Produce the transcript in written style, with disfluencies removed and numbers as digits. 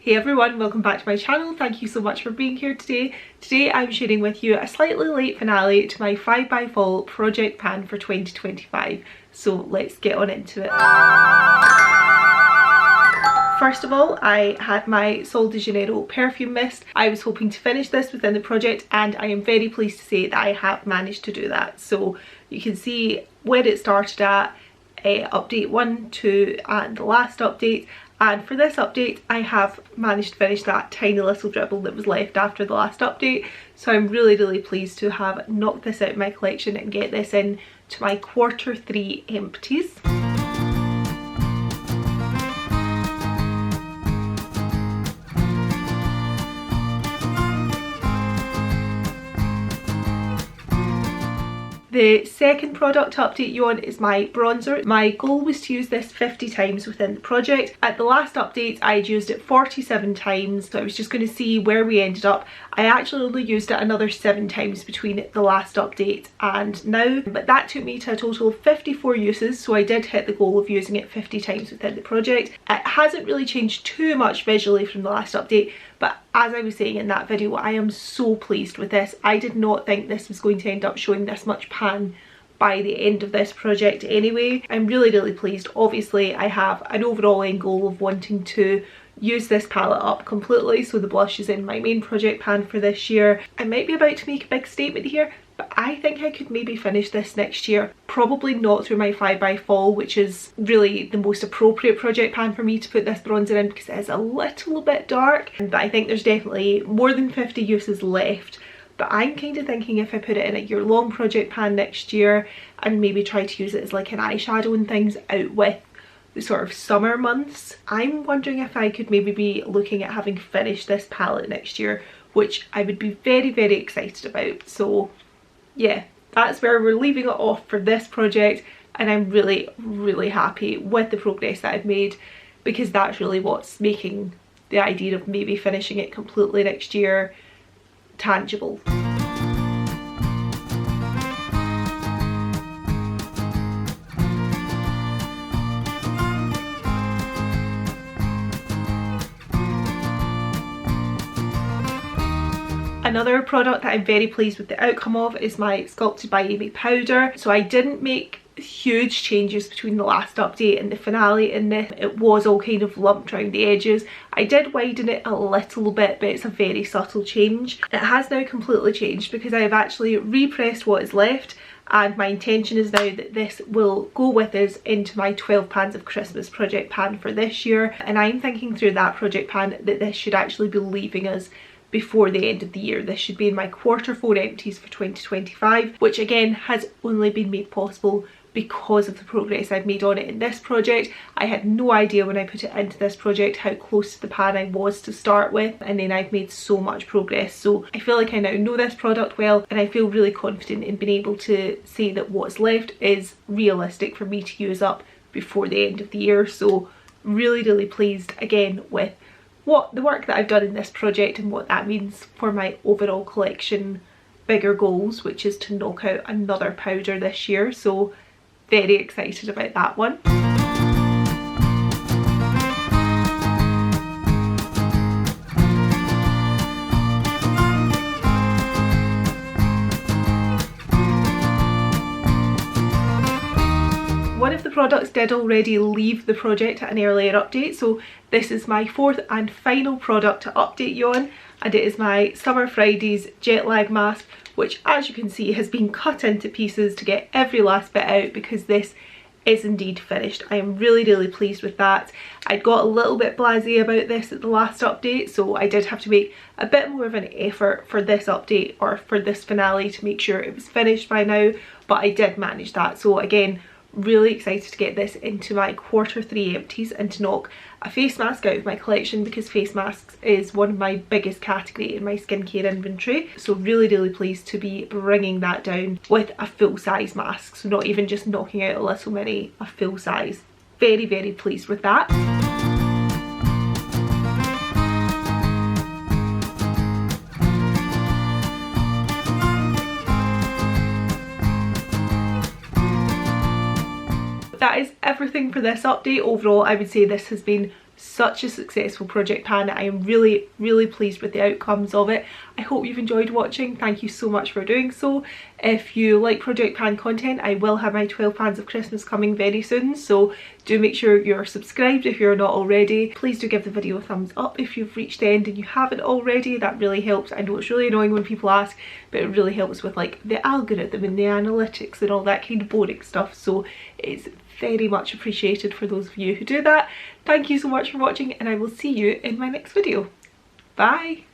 Hey everyone, welcome back to my channel. Thank you so much for being here today. Today I'm sharing with you a slightly late finale to my 5x Fall project pan for 2025. So let's get on into it. First of all, I had my Sol de Janeiro perfume mist. I was hoping to finish this within the project and I am very pleased to say that I have managed to do that. So you can see where it started at, update 1, 2 and the last update. And for this update, I have managed to finish that tiny little dribble that was left after the last update. So I'm really pleased to have knocked this out of my collection and get this in to my Q3 empties. The second product to update you on is my bronzer. My goal was to use this 50 times within the project. At the last update I'd used it 47 times, so I was just going to see where we ended up. I actually only used it another 7 times between the last update and now, but that took me to a total of 54 uses, so I did hit the goal of using it 50 times within the project. It hasn't really changed too much visually from the last update, but as I was saying in that video, I am so pleased with this. I did not think this was going to end up showing this much pan by the end of this project anyway. I'm really pleased. Obviously I have an overall end goal of wanting to use this palette up completely, so the blush is in my main project pan for this year. I might be about to make a big statement here, but I think I could maybe finish this next year. Probably not through my 5x Fall, which is really the most appropriate project pan for me to put this bronzer in because it is a little bit dark, but I think there's definitely more than 50 uses left. But I'm kind of thinking if I put it in a year-long project pan next year and maybe try to use it as like an eyeshadow and things out with the sort of summer months, I'm wondering if I could maybe be looking at having finished this palette next year, which I would be very excited about. So yeah, that's where we're leaving it off for this project, and I'm really happy with the progress that I've made, because that's really what's making the idea of maybe finishing it completely next year tangible. Another product that I'm very pleased with the outcome of is my Sculpted by Amy powder. So I didn't make huge changes between the last update and the finale in this. It was all kind of lumped around the edges. I did widen it a little bit, but it's a very subtle change. It has now completely changed because I have actually repressed what is left, and my intention is now that this will go with us into my 12 pans of Christmas project pan for this year. And I'm thinking through that project pan that this should actually be leaving us before the end of the year. This should be in my Q4 empties for 2025, which again has only been made possible because of the progress I've made on it in this project. I had no idea when I put it into this project how close to the pan I was to start with, and then I've made so much progress. So I feel like I now know this product well, and I feel really confident in being able to say that what's left is realistic for me to use up before the end of the year. So really pleased again with the work that I've done in this project and what that means for my overall collection bigger goals, which is to knock out another powder this year. So very excited about that one. One of the products did already leave the project at an earlier update, so this is my 4th and final product to update you on, and it is my Summer Fridays jet lag mask, which as you can see has been cut into pieces to get every last bit out because this is indeed finished. I am really pleased with that. I got a little bit blasé about this at the last update, so I did have to make a bit more of an effort for this update, or for this finale, to make sure it was finished by now, but I did manage that. So again, really excited to get this into my Q3 empties and to knock a face mask out of my collection, because face masks is one of my biggest category in my skincare inventory. So really pleased to be bringing that down with a full size mask, so not even just knocking out a little mini, a full size. Very pleased with that. That is everything for this update. Overall, I would say this has been such a successful project pan. I am really pleased with the outcomes of it. I hope you've enjoyed watching. Thank you so much for doing so. If you like project pan content, I will have my 12 pans of Christmas coming very soon, so do make sure you're subscribed if you're not already. Please do give the video a thumbs up if you've reached the end and you haven't already. That really helps. I know it's really annoying when people ask, but it really helps with like the algorithm and the analytics and all that kind of boring stuff, so it's very much appreciated for those of you who do that. Thank you so much for watching, and I will see you in my next video. Bye!